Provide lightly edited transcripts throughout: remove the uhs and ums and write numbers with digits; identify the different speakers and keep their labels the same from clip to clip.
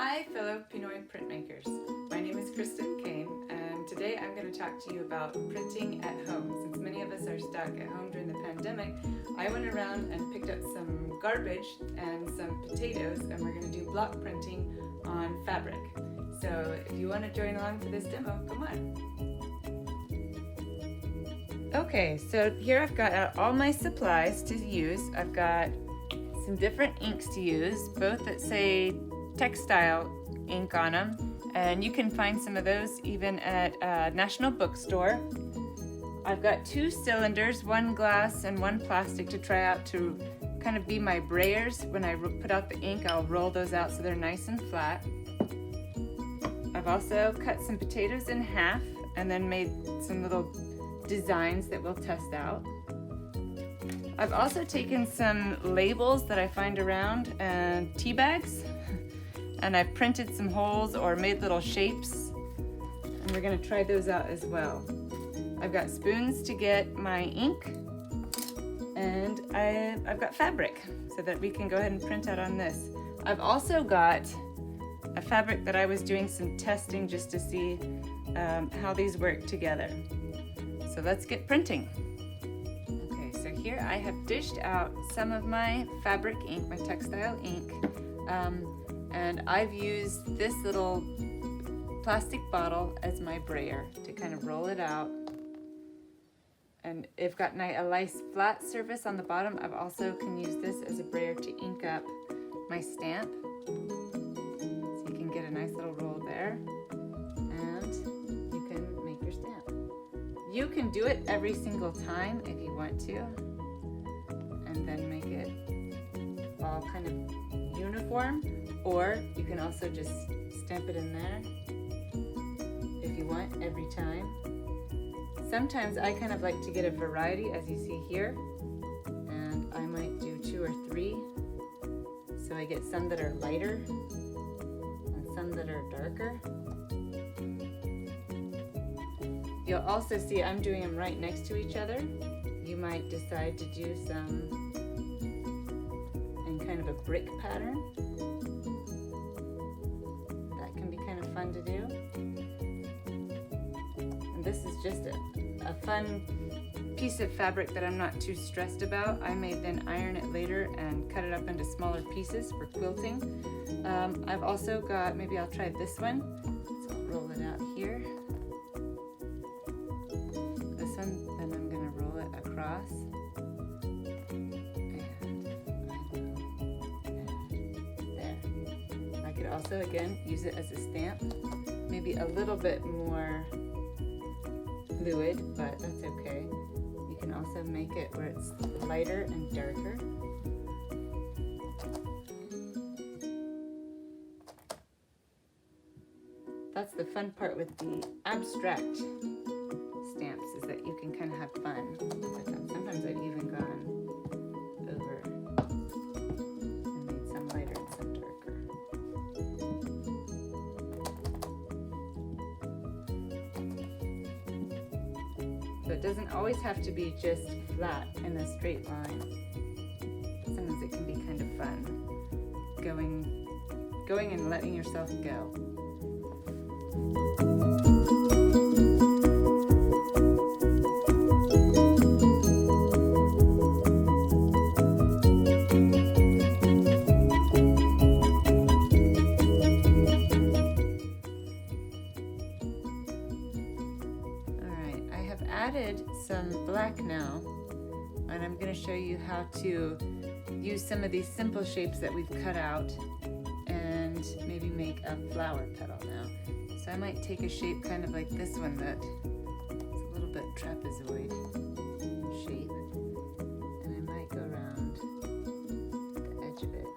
Speaker 1: Hi fellow Pinoy printmakers. My name is Kristen Cain and today I'm going to talk to you about printing at home. Since many of us are stuck at home during the pandemic, I went around and picked up some garbage and some potatoes and we're going to do block printing on fabric. So if you want to join along for this demo, come on. Okay, so here I've got all my supplies to use. I've got some different inks to use, both that say textile ink on them, and you can find some of those even at National Bookstore. I've got 2 cylinders, one glass and one plastic, to try out to kind of be my brayers. When I put out the ink, I'll roll those out so they're nice and flat. I've also cut some potatoes in half and then made some little designs that we'll test out. I've also taken some labels that I find around and tea bags, and I've printed some holes or made little shapes, and we're going to try those out as well. I've got spoons to get my ink, and I've got fabric so that we can go ahead and print out on this. I've also got a fabric that I was doing some testing just to see how these work together. So let's get printing. Okay, so here I have dished out some of my fabric ink, my textile ink, and I've used this little plastic bottle as my brayer to kind of roll it out. And it's got a nice flat surface on the bottom. I've also can use this as a brayer to ink up my stamp. So you can get a nice little roll there, and you can make your stamp. You can do it every single time if you want to, and then make it all kind of uniform, or you can also just stamp it in there if you want every time. Sometimes I kind of like to get a variety, as you see here, and I might do 2 or 3, so I get some that are lighter and some that are darker. You'll also see I'm doing them right next to each other. You might decide to do some in kind of a brick pattern. That can be kind of fun to do. And this is just a fun piece of fabric that I'm not too stressed about. I may then iron it later and cut it up into smaller pieces for quilting. I've also got, maybe I'll try this one. So I'll roll it out here. Then I'm going to roll it across, and there. I could also, again, use it as a stamp, maybe a little bit more fluid, but that's okay. You can also make it where it's lighter and darker. That's the fun part with the abstract stamps, is that you can kind of have fun with them. Sometimes I've even gone over and made some lighter and some darker. So it doesn't always have to be just flat in a straight line. Sometimes it can be kind of fun going and letting yourself go. Added some black now, and I'm going to show you how to use some of these simple shapes that we've cut out and maybe make a flower petal now. So I might take a shape kind of like this one that is a little bit trapezoid shape, and I might go around the edge of it,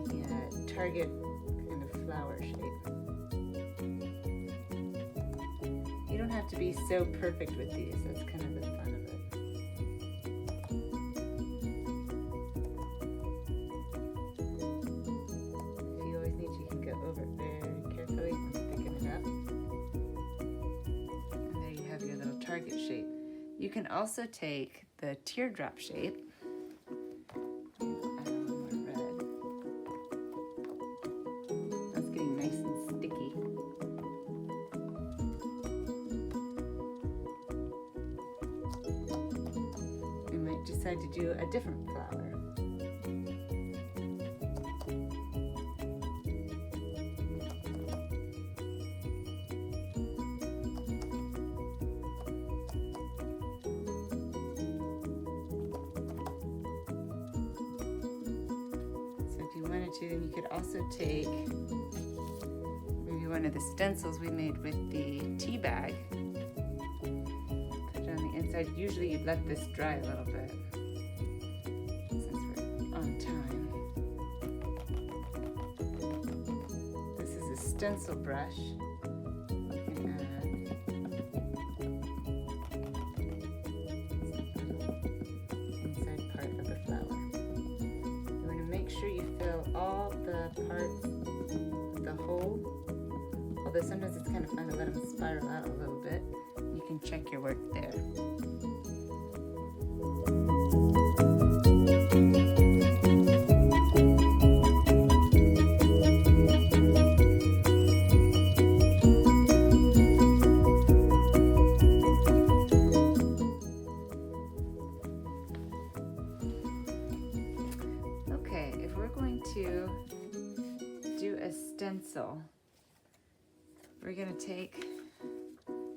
Speaker 1: making a target kind of flower shape. You don't have to be so perfect with these. That's kind of the fun of it. If you always need to, you can go over it very carefully and picking it up. And there you have your little target shape. You can also take the teardrop shape. Add a little more red. decide to do a different flower. Then you could also take maybe one of the stencils we made with the tea bag, put it on the inside. Usually you'd let this dry a little bit since we're on time. This is a stencil brush. You can add inside part of the flower. Make sure you fill all the parts of the hole, although sometimes it's kind of fun to let them spiral out a little bit. You can check your work there. To do a stencil, we're going to take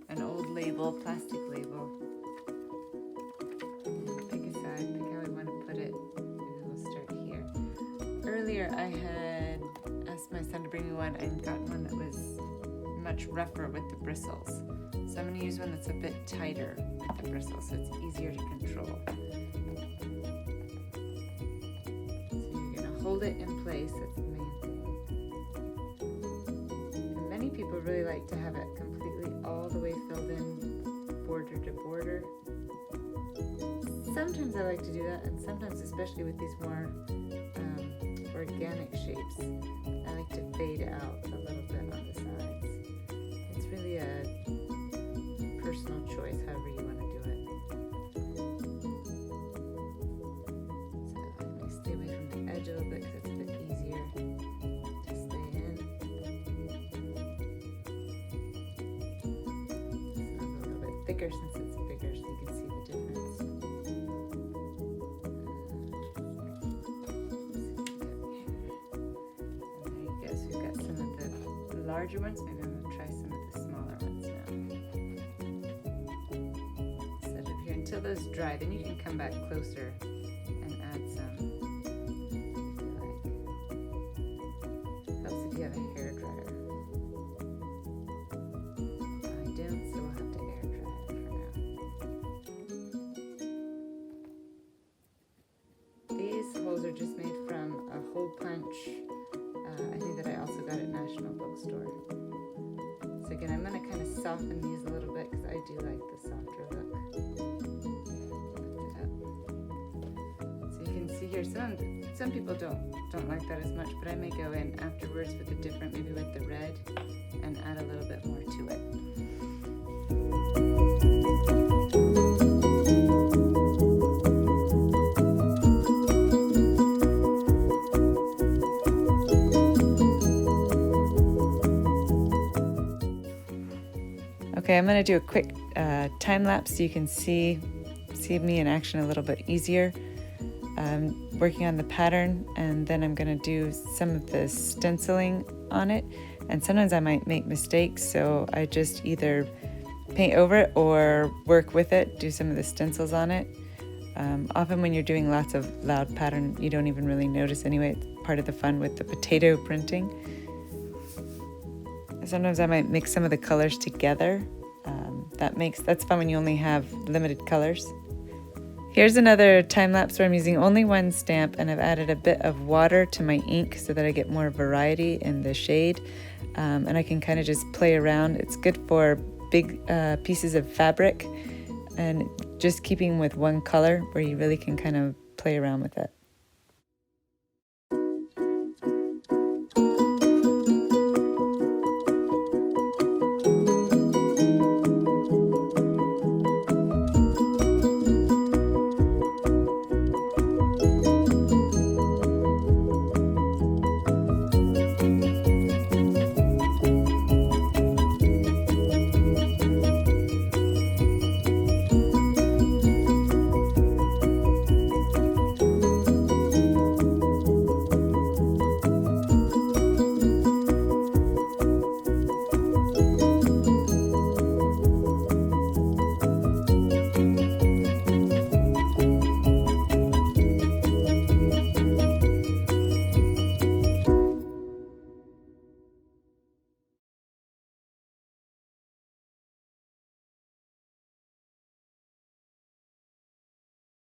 Speaker 1: an old label, plastic label, pick a side, pick how we want to put it. Maybe we'll start here. Earlier I had asked my son to bring me one and got one that was much rougher with the bristles. So I'm going to use one that's a bit tighter with the bristles so it's easier to control. Hold it in place, that's the main thing. And many people really like to have it completely all the way filled in, border to border. Sometimes I like to do that, and sometimes, especially with these more organic shapes, I like to fade out a little bit on the sides. It's really a personal choice, however you want to do it. Stay away from the edge a little bit because it's a bit easier to stay in. It's a little bit thicker since it's bigger, so you can see the difference. And there you go. So we've got some of the larger ones. Maybe I'm going to try some of the smaller ones now. Set it here until those dry. Then you can come back closer and add some. If you have a hair dryer. I don't, so we'll have to air dry it for now. These holes are just made from a hole punch. I think that I also got at National Bookstore. So again, I'm going to kind of soften these a little bit because I do like the softer look. Lift it up. So you can see here some people don't like that as much, but I may go in afterwards with a different, maybe with the red, and add a little bit more to it. Okay, I'm going to do a quick time lapse so you can see me in action a little bit easier. Working on the pattern, and then I'm going to do some of the stenciling on it, and sometimes I might make mistakes, so I just either paint over it or work with it, do some of the stencils on it. Often when you're doing lots of loud pattern, you don't even really notice anyway. It's part of the fun with the potato printing. Sometimes I might mix some of the colors together. That's fun when you only have limited colors. Here's another time lapse where I'm using only one stamp, and I've added a bit of water to my ink so that I get more variety in the shade, and I can kind of just play around. It's good for big pieces of fabric and just keeping with one color where you really can kind of play around with it.